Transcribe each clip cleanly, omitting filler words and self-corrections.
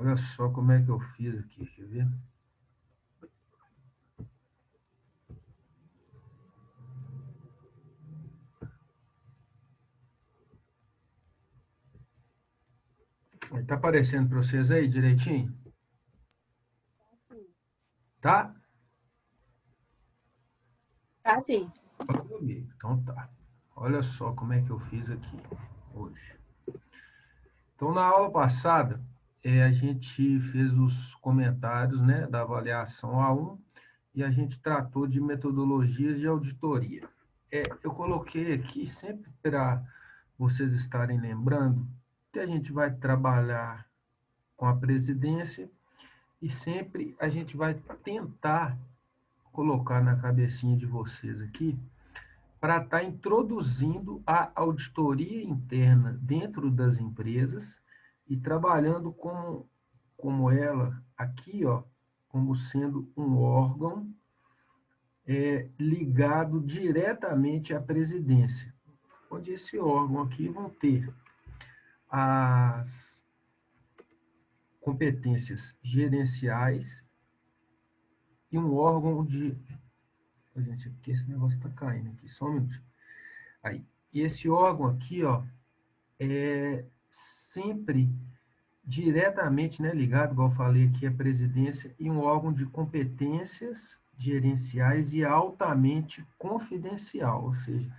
Olha só como é que eu fiz aqui, quer ver? Está aparecendo para vocês aí direitinho? Tá? Tá, sim. Fala comigo. Então tá. Olha só como é que eu fiz aqui hoje. Então, na aula passada, a gente fez os comentários, né, da avaliação A1 e a gente tratou de metodologias de auditoria. Eu coloquei aqui sempre para vocês estarem lembrando que a gente vai trabalhar com a presidência e sempre a gente vai tentar colocar na cabecinha de vocês aqui para estar introduzindo a auditoria interna dentro das empresas e trabalhando como ela aqui, ó, como sendo um órgão ligado diretamente à presidência, onde esse órgão aqui vão ter as competências gerenciais e um órgão de... Gente, porque esse negócio está caindo aqui, só um minuto. Aí, e esse órgão aqui, ó, é sempre diretamente, né, ligado, igual eu falei aqui, à presidência, e um órgão de competências gerenciais e altamente confidencial, ou seja,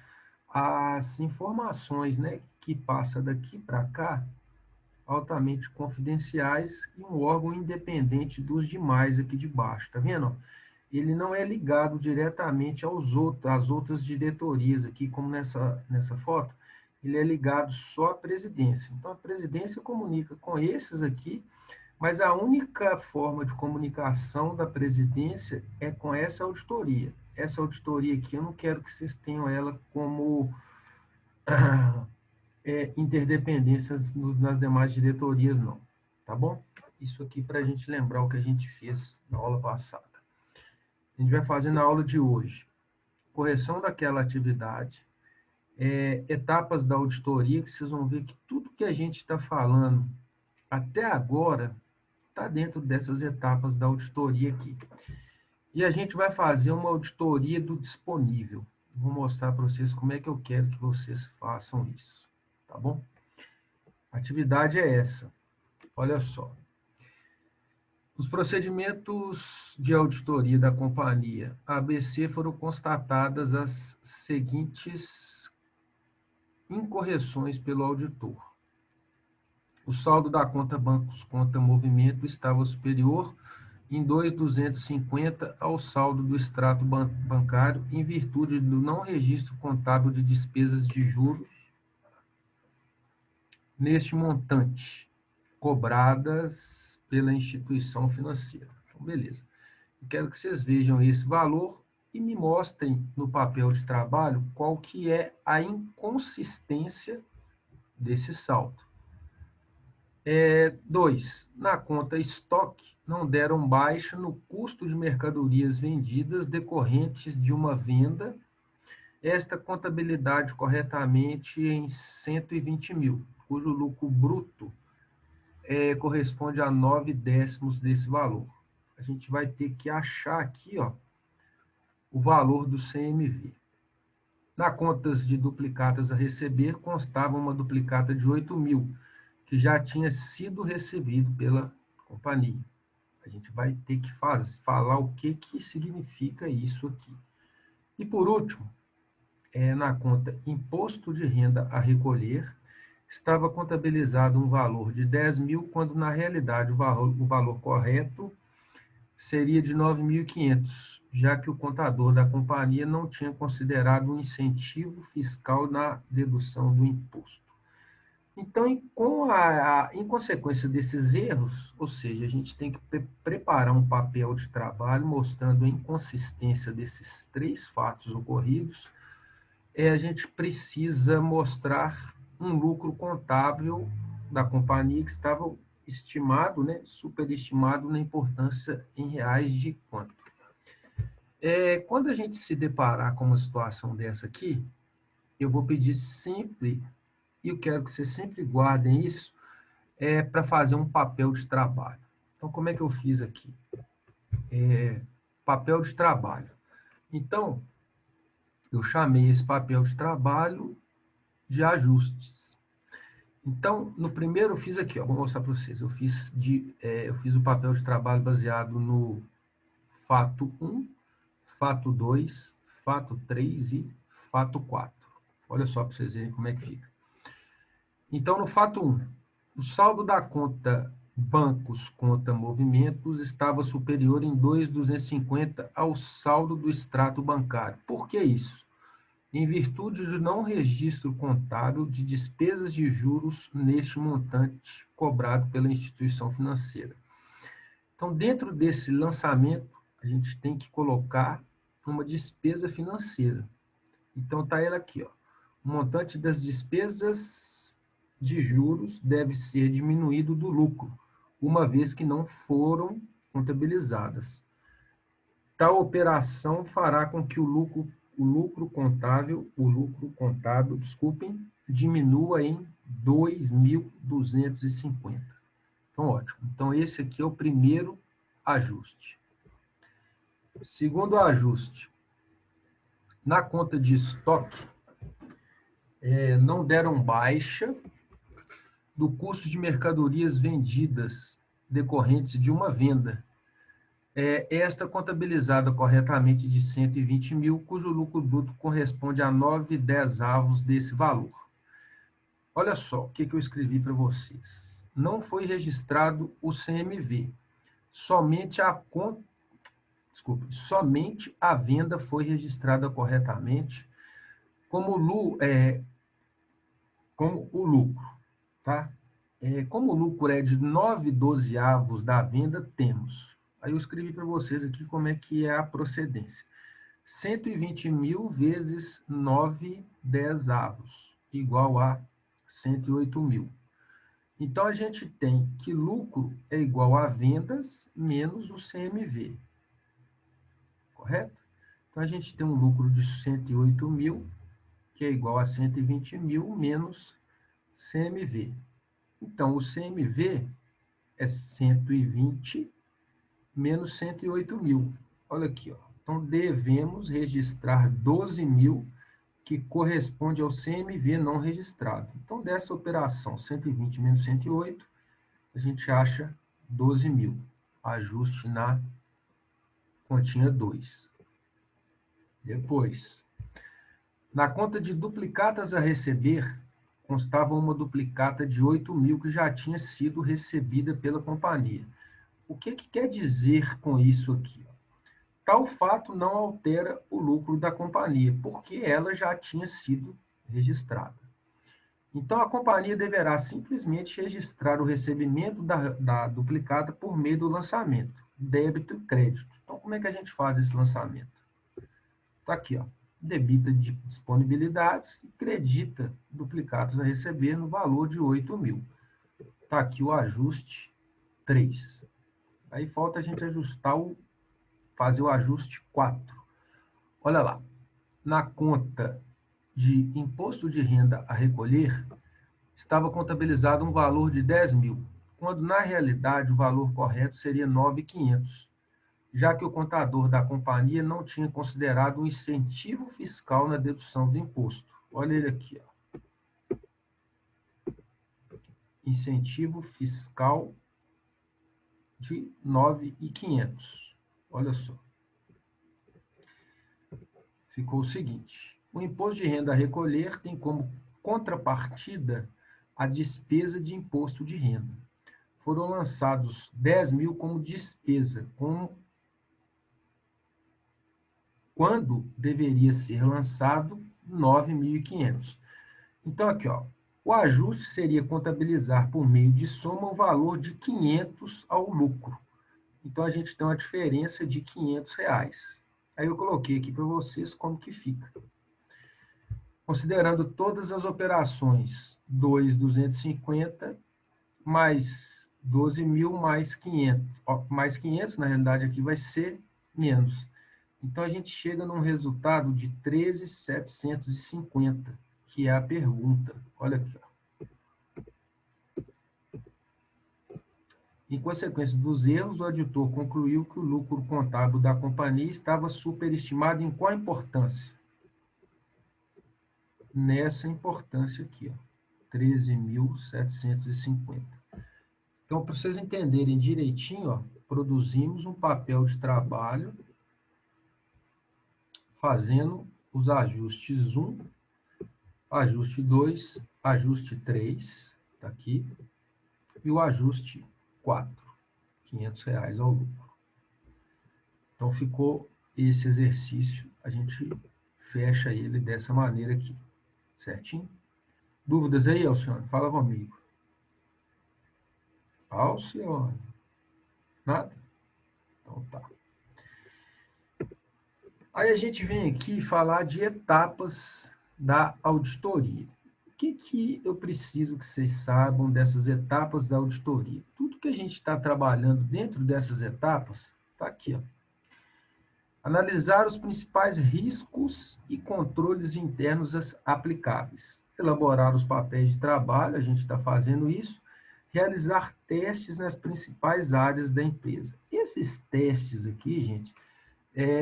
as informações, né, que passa daqui para cá, altamente confidenciais e um órgão independente dos demais aqui de baixo, tá vendo? Ele não é ligado diretamente às outras diretorias aqui, como nessa foto, ele é ligado só à presidência. Então, a presidência comunica com esses aqui, mas a única forma de comunicação da presidência é com essa auditoria. Essa auditoria aqui, eu não quero que vocês tenham ela como interdependências nas demais diretorias, não. Tá bom? Isso aqui para a gente lembrar o que a gente fez na aula passada. A gente vai fazer na aula de hoje. Correção daquela atividade, etapas da auditoria, que vocês vão ver que tudo que a gente está falando até agora está dentro dessas etapas da auditoria aqui. E a gente vai fazer uma auditoria do disponível. Vou mostrar para vocês como é que eu quero que vocês façam isso. Tá bom? A atividade é essa. Olha só. Os procedimentos de auditoria da companhia ABC foram constatadas as seguintes incorreções pelo auditor. O saldo da conta bancos conta movimento estava superior em 2.250 ao saldo do extrato bancário em virtude do não registro contábil de despesas de juros neste montante, cobradas pela instituição financeira. Então, beleza. Eu quero que vocês vejam esse valor e me mostrem no papel de trabalho qual que é a inconsistência desse saldo. 2. Na conta estoque, não deram baixa no custo de mercadorias vendidas decorrentes de uma venda, esta contabilidade corretamente em 120 mil, cujo lucro bruto corresponde a 9/10 desse valor. A gente vai ter que achar aqui, ó, o valor do CMV. Na contas de duplicatas a receber, constava uma duplicata de 8 mil, que já tinha sido recebido pela companhia. A gente vai ter que falar o que significa isso aqui. E, por último, na conta imposto de renda a recolher, estava contabilizado um valor de 10 mil, quando, na realidade, o valor correto seria de 9.500, já que o contador da companhia não tinha considerado um incentivo fiscal na dedução do imposto. Então, em consequência desses erros, ou seja, a gente tem que preparar um papel de trabalho mostrando a inconsistência desses 3 fatos ocorridos, a gente precisa mostrar um lucro contábil da companhia que estava estimado, né, superestimado na importância em reais de quanto. Quando a gente se deparar com uma situação dessa aqui, eu vou pedir sempre, e eu quero que vocês sempre guardem isso, para fazer um papel de trabalho. Então, como é que eu fiz aqui? Papel de trabalho. Então, eu chamei esse papel de trabalho de ajustes. Então, no primeiro eu fiz aqui, ó, vou mostrar para vocês. Eu fiz o papel de trabalho baseado no fato 1, fato 2, fato 3 e fato 4. Olha só para vocês verem como é que fica. Então, no fato 1, o saldo da conta bancos conta movimentos estava superior em 2.250 ao saldo do extrato bancário. Por que isso? Em virtude de não registro contábil de despesas de juros neste montante cobrado pela instituição financeira. Então, dentro desse lançamento, a gente tem que colocar uma despesa financeira. Então, está ela aqui, ó. O montante das despesas de juros deve ser diminuído do lucro, uma vez que não foram contabilizadas. Tal operação fará com que o lucro contábil, diminua em 2.250. Então, ótimo. Então, esse aqui é o primeiro ajuste. Segundo ajuste, na conta de estoque, não deram baixa do custo de mercadorias vendidas decorrentes de uma venda. Esta contabilizada corretamente de 120 mil, cujo lucro bruto corresponde a 9/10 desse valor. Olha só o que eu escrevi para vocês. Não foi registrado o CMV. Somente a venda foi registrada corretamente como o lucro, tá? Como o lucro é de 9/12 da venda, temos. Aí eu escrevi para vocês aqui como é que é a procedência. 120 mil vezes 9/10 igual a 108 mil. Então, a gente tem que lucro é igual a vendas menos o CMV. Correto? Então, a gente tem um lucro de 108 mil, que é igual a 120 mil menos CMV. Então, o CMV é 120 menos 108 mil. Olha aqui, ó. Então, devemos registrar 12 mil, que corresponde ao CMV não registrado. Então, dessa operação, 120 menos 108, a gente acha 12 mil. Ajuste na continha 2. Depois, na conta de duplicatas a receber, constava uma duplicata de 8 mil que já tinha sido recebida pela companhia. O que quer dizer com isso aqui? Tal fato não altera o lucro da companhia, porque ela já tinha sido registrada. Então, a companhia deverá simplesmente registrar o recebimento da duplicata por meio do lançamento, débito e crédito. Então, como é que a gente faz esse lançamento? Está aqui, ó. Debita de disponibilidades e credita duplicados a receber no valor de 8 mil. Está aqui o ajuste 3. Aí falta a gente fazer o ajuste 4. Olha lá. Na conta de imposto de renda a recolher, estava contabilizado um valor de 10 mil, quando na realidade o valor correto seria 9.500, já que o contador da companhia não tinha considerado um incentivo fiscal na dedução do imposto. Olha ele aqui, ó. Incentivo fiscal de 9.500. Olha só. Ficou o seguinte: o imposto de renda a recolher tem como contrapartida a despesa de imposto de renda. Foram lançados 10 mil como despesa, quando deveria ser lançado 9.500. Então, aqui, ó, o ajuste seria contabilizar por meio de soma o valor de 500 ao lucro. Então, a gente tem uma diferença de R$500. Aí eu coloquei aqui para vocês como que fica. Considerando todas as operações, 2.250 mais 12 mil mais 500. Mais 500, na realidade, aqui vai ser menos. Então, a gente chega num resultado de 13.750, que é a pergunta. Olha aqui, ó. Em consequência dos erros, o auditor concluiu que o lucro contábil da companhia estava superestimado em qual importância? Nessa importância aqui, ó, 13.750. Então, para vocês entenderem direitinho, ó, produzimos um papel de trabalho fazendo os ajustes 1, ajuste 2, ajuste 3, tá aqui, e o ajuste 4, R$ 500 ao lucro. Então, ficou esse exercício, a gente fecha ele dessa maneira aqui, certinho? Dúvidas aí, Alcione? Fala comigo. Alcione? Nada? Então tá. Aí a gente vem aqui falar de etapas da auditoria. O que eu preciso que vocês saibam dessas etapas da auditoria? Tudo que a gente está trabalhando dentro dessas etapas está aqui, ó. Analisar os principais riscos e controles internos aplicáveis. Elaborar os papéis de trabalho, a gente está fazendo isso. Realizar testes nas principais áreas da empresa. Esses testes aqui, gente,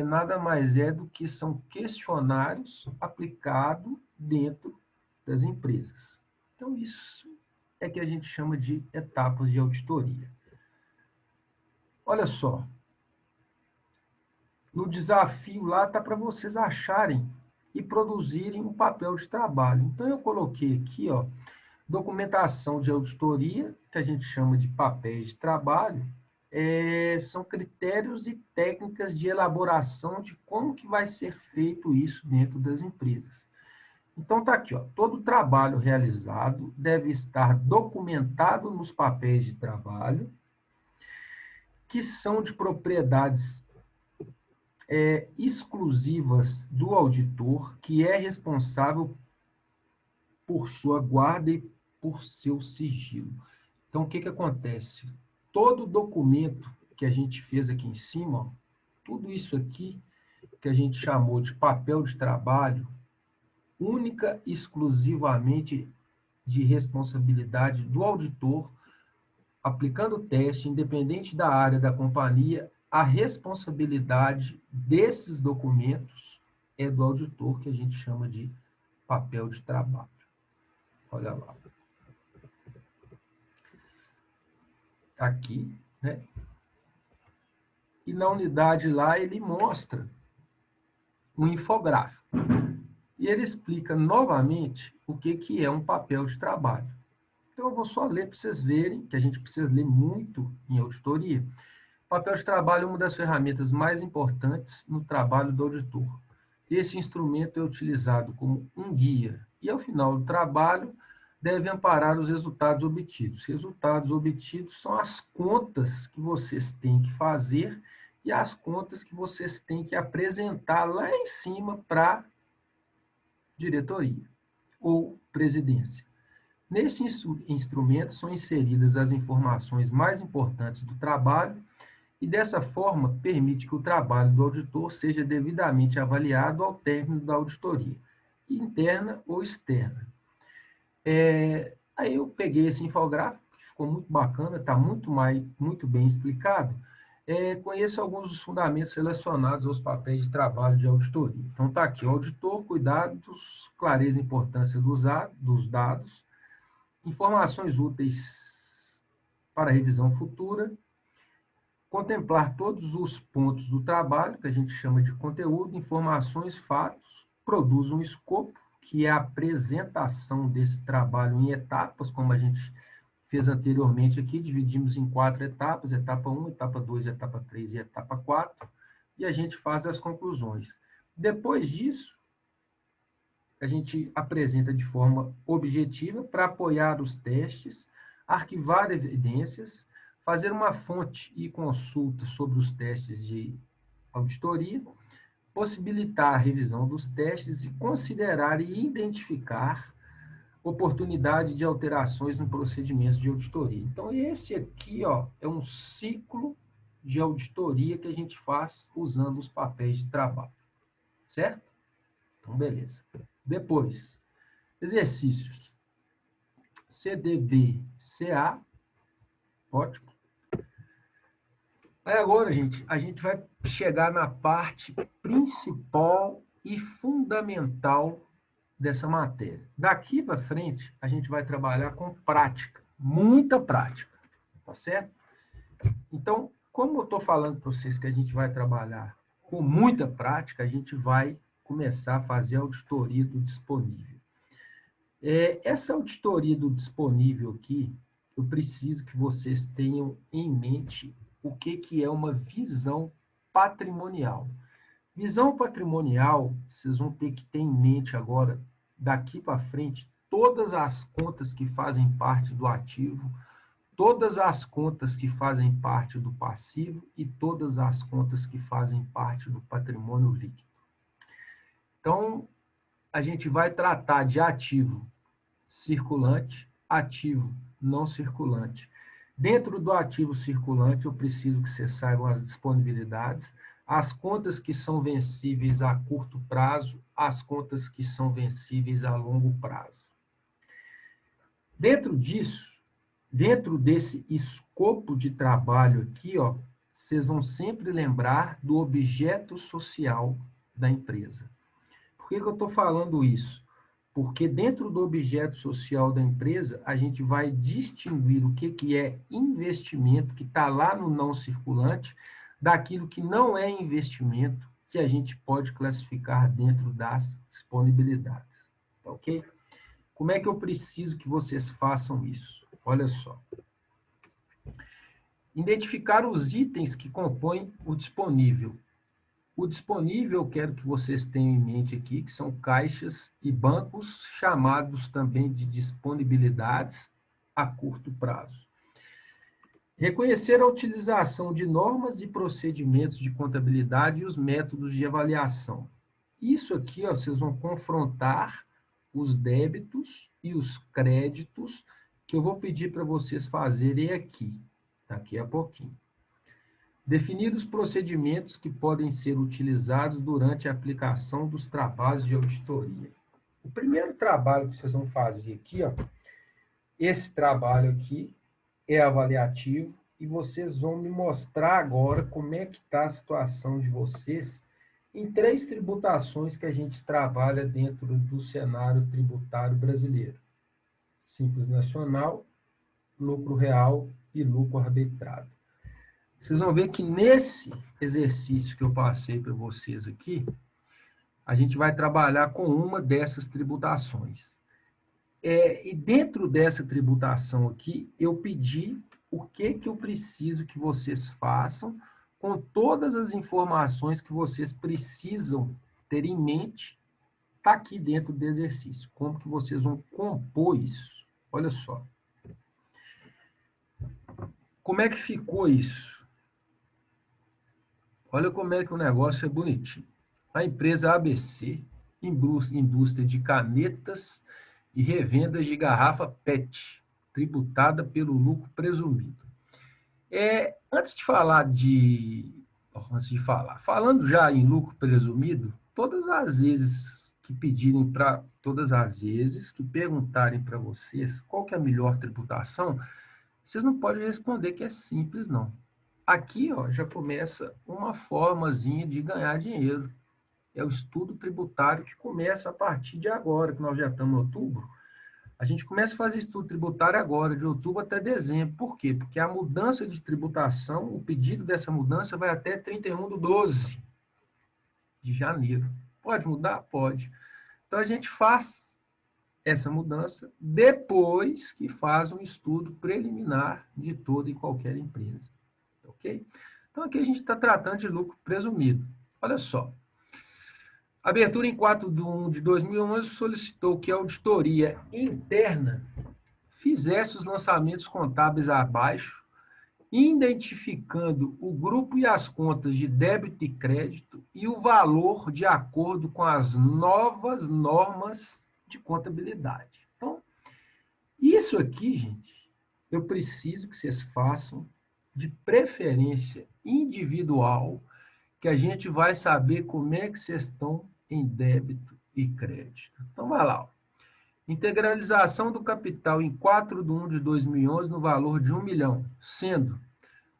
nada mais é do que são questionários aplicados dentro das empresas. Então, isso é que a gente chama de etapas de auditoria. Olha só, no desafio lá está para vocês acharem e produzirem um papel de trabalho. Então, eu coloquei aqui, ó, documentação de auditoria, que a gente chama de papéis de trabalho, são critérios e técnicas de elaboração de como que vai ser feito isso dentro das empresas. Então, está aqui, ó, todo trabalho realizado deve estar documentado nos papéis de trabalho, que são de propriedades exclusivas do auditor, que é responsável por sua guarda e por seu sigilo. Então, o que acontece? Todo documento que a gente fez aqui em cima, ó, tudo isso aqui que a gente chamou de papel de trabalho, única e exclusivamente de responsabilidade do auditor, aplicando o teste, independente da área da companhia, a responsabilidade desses documentos é do auditor, que a gente chama de papel de trabalho. Olha lá. Aqui, né? E na unidade lá ele mostra um infográfico. E ele explica novamente o que é um papel de trabalho. Então, eu vou só ler para vocês verem, que a gente precisa ler muito em auditoria. Papel de trabalho é uma das ferramentas mais importantes no trabalho do auditor. Esse instrumento é utilizado como um guia e, ao final do trabalho, deve amparar os resultados obtidos. Resultados obtidos são as contas que vocês têm que fazer e as contas que vocês têm que apresentar lá em cima para diretoria ou presidência. Nesse instrumento são inseridas as informações mais importantes do trabalho e, dessa forma, permite que o trabalho do auditor seja devidamente avaliado ao término da auditoria, interna ou externa. Aí eu peguei esse infográfico, que ficou muito bacana, está muito bem explicado. Conheço alguns dos fundamentos relacionados aos papéis de trabalho de auditoria. Então, está aqui, o auditor, cuidados, clareza e importância dos dados, informações úteis para revisão futura, contemplar todos os pontos do trabalho, que a gente chama de conteúdo, informações, fatos, produz um escopo, que é a apresentação desse trabalho em etapas, como a gente fez anteriormente aqui, dividimos em 4 etapas, etapa 1, etapa 2, etapa 3 e etapa 4, e a gente faz as conclusões. Depois disso, a gente apresenta de forma objetiva para apoiar os testes, arquivar evidências, fazer uma fonte e consulta sobre os testes de auditoria, possibilitar a revisão dos testes e considerar e identificar oportunidade de alterações no procedimento de auditoria. Então, esse aqui, ó, é um ciclo de auditoria que a gente faz usando os papéis de trabalho, certo? Então, beleza. Depois, exercícios. CDB-CA, ótimo. Aí agora, gente, a gente vai chegar na parte principal e fundamental dessa matéria. Daqui para frente, a gente vai trabalhar com prática, muita prática, tá certo? Então, como eu estou falando para vocês que a gente vai trabalhar com muita prática, a gente vai começar a fazer a auditoria do disponível. Essa auditoria do disponível aqui, eu preciso que vocês tenham em mente o que é uma visão patrimonial. Visão patrimonial, vocês vão ter que ter em mente agora, daqui para frente, todas as contas que fazem parte do ativo, todas as contas que fazem parte do passivo e todas as contas que fazem parte do patrimônio líquido. Então, a gente vai tratar de ativo circulante, ativo não circulante. Dentro do ativo circulante, eu preciso que vocês saibam as disponibilidades, as contas que são vencíveis a curto prazo, as contas que são vencíveis a longo prazo. Dentro disso, dentro desse escopo de trabalho aqui, ó, vocês vão sempre lembrar do objeto social da empresa. Por que eu estou falando isso? Porque dentro do objeto social da empresa, a gente vai distinguir o que é investimento, que está lá no não circulante, daquilo que não é investimento, que a gente pode classificar dentro das disponibilidades. Tá ok? Como é que eu preciso que vocês façam isso? Olha só. Identificar os itens que compõem o disponível. O disponível, eu quero que vocês tenham em mente aqui, que são caixas e bancos, chamados também de disponibilidades a curto prazo. Reconhecer a utilização de normas e procedimentos de contabilidade e os métodos de avaliação. Isso aqui, ó, vocês vão confrontar os débitos e os créditos que eu vou pedir para vocês fazerem aqui, daqui a pouquinho. Definir os procedimentos que podem ser utilizados durante a aplicação dos trabalhos de auditoria. O primeiro trabalho que vocês vão fazer aqui, ó, esse trabalho aqui é avaliativo e vocês vão me mostrar agora como é que está a situação de vocês em 3 tributações que a gente trabalha dentro do cenário tributário brasileiro. Simples Nacional, lucro real e lucro arbitrado. Vocês vão ver que nesse exercício que eu passei para vocês aqui, a gente vai trabalhar com uma dessas tributações. E dentro dessa tributação aqui, eu pedi o que eu preciso que vocês façam com todas as informações que vocês precisam ter em mente, está aqui dentro do exercício. Como que vocês vão compor isso? Olha só. Como é que ficou isso? Olha como é que o negócio é bonitinho. A empresa ABC, indústria de canetas e revendas de garrafa PET, tributada pelo lucro presumido. Falando já em lucro presumido, todas as vezes que perguntarem para vocês qual que é a melhor tributação, vocês não podem responder que é simples, não. Aqui, ó, já começa uma formazinha de ganhar dinheiro. É o estudo tributário que começa a partir de agora, que nós já estamos em outubro. A gente começa a fazer estudo tributário agora, de outubro até dezembro. Por quê? Porque a mudança de tributação, o pedido dessa mudança vai até 31/12 de janeiro. Pode mudar? Pode. Então, a gente faz essa mudança depois que faz um estudo preliminar de toda e qualquer empresa. Ok? Então, aqui a gente está tratando de lucro presumido. Olha só. A abertura em 4/1/2011 solicitou que a auditoria interna fizesse os lançamentos contábeis abaixo, identificando o grupo e as contas de débito e crédito e o valor de acordo com as novas normas de contabilidade. Então, isso aqui, gente, eu preciso que vocês façam de preferência individual, que a gente vai saber como é que vocês estão em débito e crédito. Então, vai lá. Ó. Integralização do capital em 4/1/2011 no valor de 1 milhão, sendo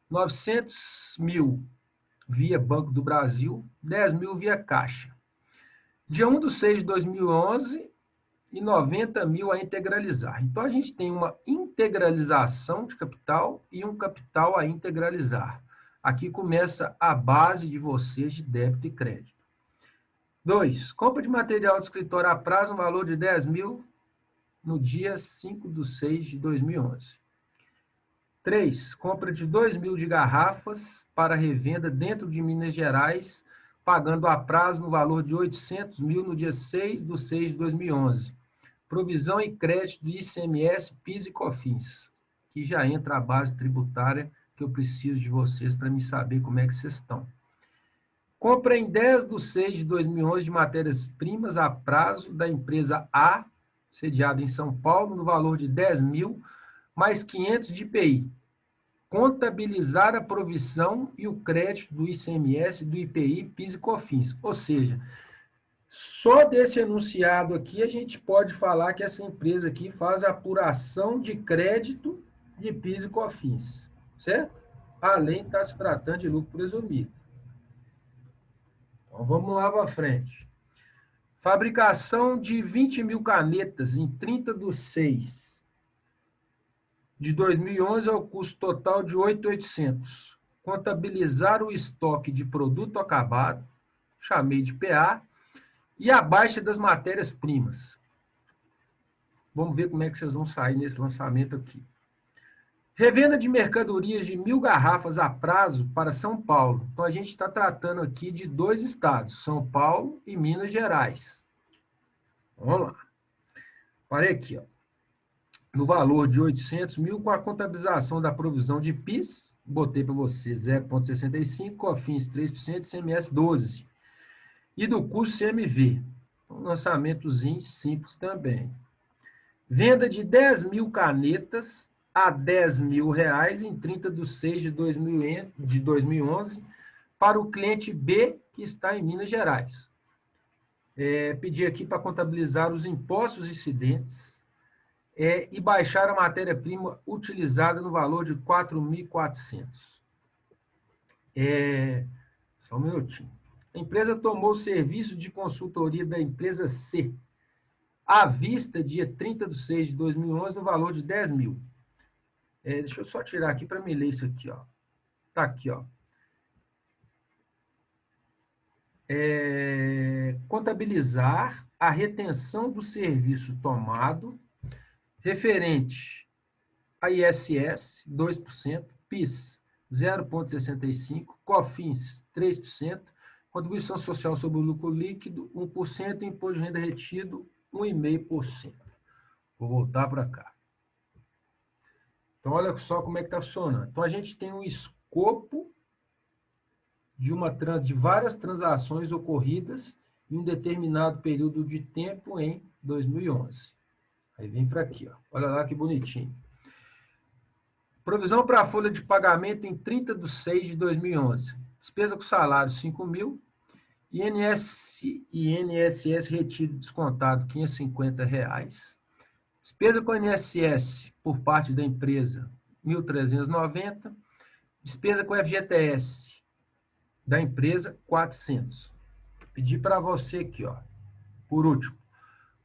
900 mil via Banco do Brasil, 10 mil via Caixa. Dia 1/6/2011 e 90 mil a integralizar. Então, a gente tem uma integralização de capital e um capital a integralizar. Aqui começa a base de vocês de débito e crédito. 2. Compra de material de escritório a prazo, no valor de 10 mil no dia 5/6/2011. 3. Compra de 2 mil de garrafas para revenda dentro de Minas Gerais, pagando a prazo no valor de 800 mil no dia 6/6/2011. Provisão e crédito de ICMS, PIS e COFINS, que já entra a base tributária que eu preciso de vocês para me saber como é que vocês estão. Compra em 10/6/2011 de matérias-primas a prazo da empresa A, sediada em São Paulo, no valor de 10 mil, mais 500 de IPI. Contabilizar a provisão e o crédito do ICMS, do IPI, PIS e COFINS. Ou seja, só desse enunciado aqui a gente pode falar que essa empresa aqui faz a apuração de crédito de PIS e COFINS, certo? Além de estar se tratando de lucro presumido. Então, vamos lá para frente. Fabricação de 20 mil canetas em 30/6/2011 ao custo total de 8.800. Contabilizar o estoque de produto acabado, chamei de PA, e a baixa das matérias-primas. Vamos ver como é que vocês vão sair nesse lançamento aqui. Revenda de mercadorias de 1.000 garrafas a prazo para São Paulo. Então, a gente está tratando aqui de 2 estados, São Paulo e Minas Gerais. Vamos lá. Parei aqui, ó. No valor de 800 mil, com a contabilização da provisão de PIS, botei para vocês 0,65, COFINS 3%, ICMS 12%. E do custo CMV. Um lançamentozinho simples também. Venda de 10 mil canetas a 10 mil reais em 30/6/2011 para o cliente B, que está em Minas Gerais. Pedi aqui para contabilizar os impostos incidentes e baixar a matéria-prima utilizada no valor de 4.400. Só um minutinho. A empresa tomou serviço de consultoria da empresa C, à vista, dia 30/6/2011, no valor de 10 mil. Deixa eu só tirar aqui para me ler isso aqui, ó. Tá aqui, ó. Contabilizar a retenção do serviço tomado referente a ISS, 2%, PIS, 0,65%, COFINS, 3%, contribuição social sobre o lucro líquido, 1%, imposto de renda retido, 1,5%. Vou voltar para cá. Então, olha só como é que está funcionando. Então, a gente tem um escopo de várias transações ocorridas em um determinado período de tempo em 2011. Aí vem para aqui, ó. Olha lá que bonitinho. Provisão para a folha de pagamento em 30/6/2011. Despesa com salário, 5 mil. INSS retido descontado, R$ 550. Despesa com INSS por parte da empresa, 1.390. Despesa com FGTS da empresa, 400. Pedi para você aqui, ó. Por último,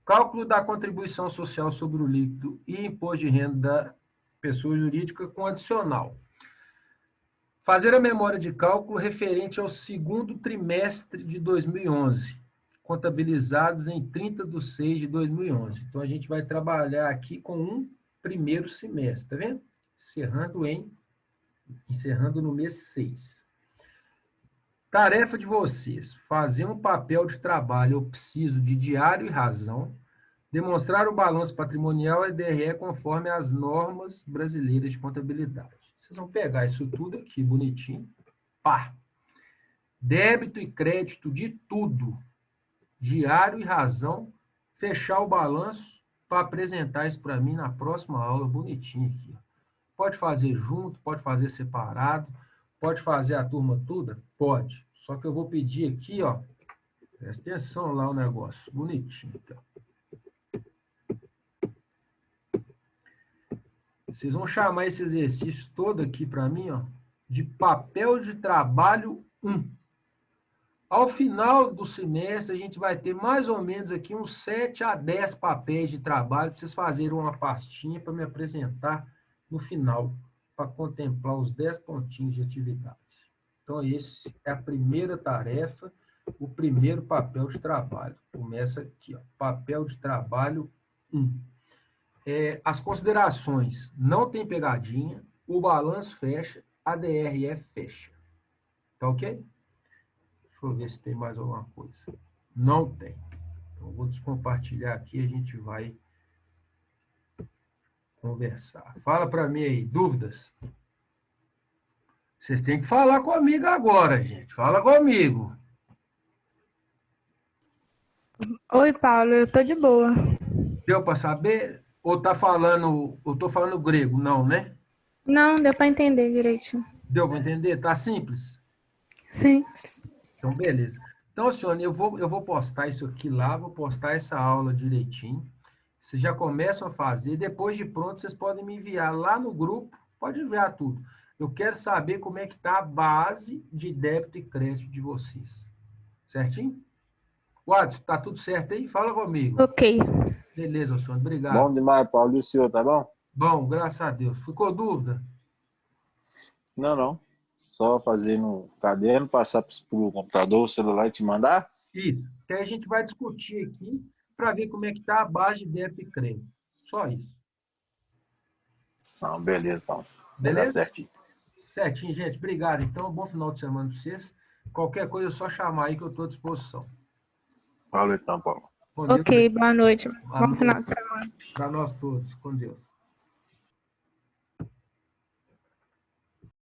cálculo da contribuição social sobre o líquido e imposto de renda da pessoa jurídica com adicional. Fazer a memória de cálculo referente ao segundo trimestre de 2011, contabilizados em 30/6/2011. Então, a gente vai trabalhar aqui com um primeiro semestre, tá vendo? Encerrando no mês 6. Tarefa de vocês: fazer um papel de trabalho, eu preciso de diário e razão, demonstrar o balanço patrimonial e DRE conforme as normas brasileiras de contabilidade. Vocês vão pegar isso tudo aqui, bonitinho. Pá! Débito e crédito de tudo. Diário e razão. Fechar o balanço para apresentar isso para mim na próxima aula, bonitinho aqui. Pode fazer junto, pode fazer separado, pode fazer a turma toda? Pode. Só que eu vou pedir aqui, ó. Presta atenção lá o negócio. Bonitinho aqui, ó. Vocês vão chamar esse exercício todo aqui para mim, ó, de papel de trabalho 1. Ao final do semestre, a gente vai ter mais ou menos aqui uns 7 a 10 papéis de trabalho para vocês fazerem uma pastinha para me apresentar no final, para contemplar os 10 pontinhos de atividade. Então, esse é a primeira tarefa, o primeiro papel de trabalho. Começa aqui, ó, papel de trabalho 1. As considerações: não tem pegadinha, o balanço fecha, a DRE fecha. Tá ok? Deixa eu ver se tem mais alguma coisa. Não tem. Então, eu vou descompartilhar aqui e a gente vai conversar. Fala para mim aí, dúvidas? Vocês têm que falar comigo agora, gente. Fala comigo. Oi, Paulo, eu tô de boa. Deu para saber? Ou tá falando, eu tô falando grego? Não, né? Não, deu pra entender direitinho. Deu para entender? Tá simples? Sim. Então, beleza. Então, Alcione, eu vou postar isso aqui lá, vou postar essa aula direitinho. Vocês já começam a fazer. Depois de pronto, vocês podem me enviar lá no grupo. Pode enviar tudo. Eu quero saber como é que está a base de débito e crédito de vocês. Certinho? Watson, tá tudo certo aí? Fala comigo. Ok. Beleza, Alcione. Bom Obrigado. demais, Paulo. E o senhor, tá bom? Bom, graças a Deus. Ficou dúvida? Não, não. Só fazer no caderno, passar pro computador, o celular e te mandar? Isso. Que aí a gente vai discutir aqui para ver como é que está a base de débito e crédito. Só isso. Não, beleza, então. Vai dar Beleza? certinho. Certinho, gente. Obrigado. Então, bom final de semana para vocês. Qualquer coisa é só chamar aí que eu estou à disposição. Valeu então, Paulo. Com Deus. Ok, boa noite. Boa Bom final noite de semana. para nós todos. Com Deus.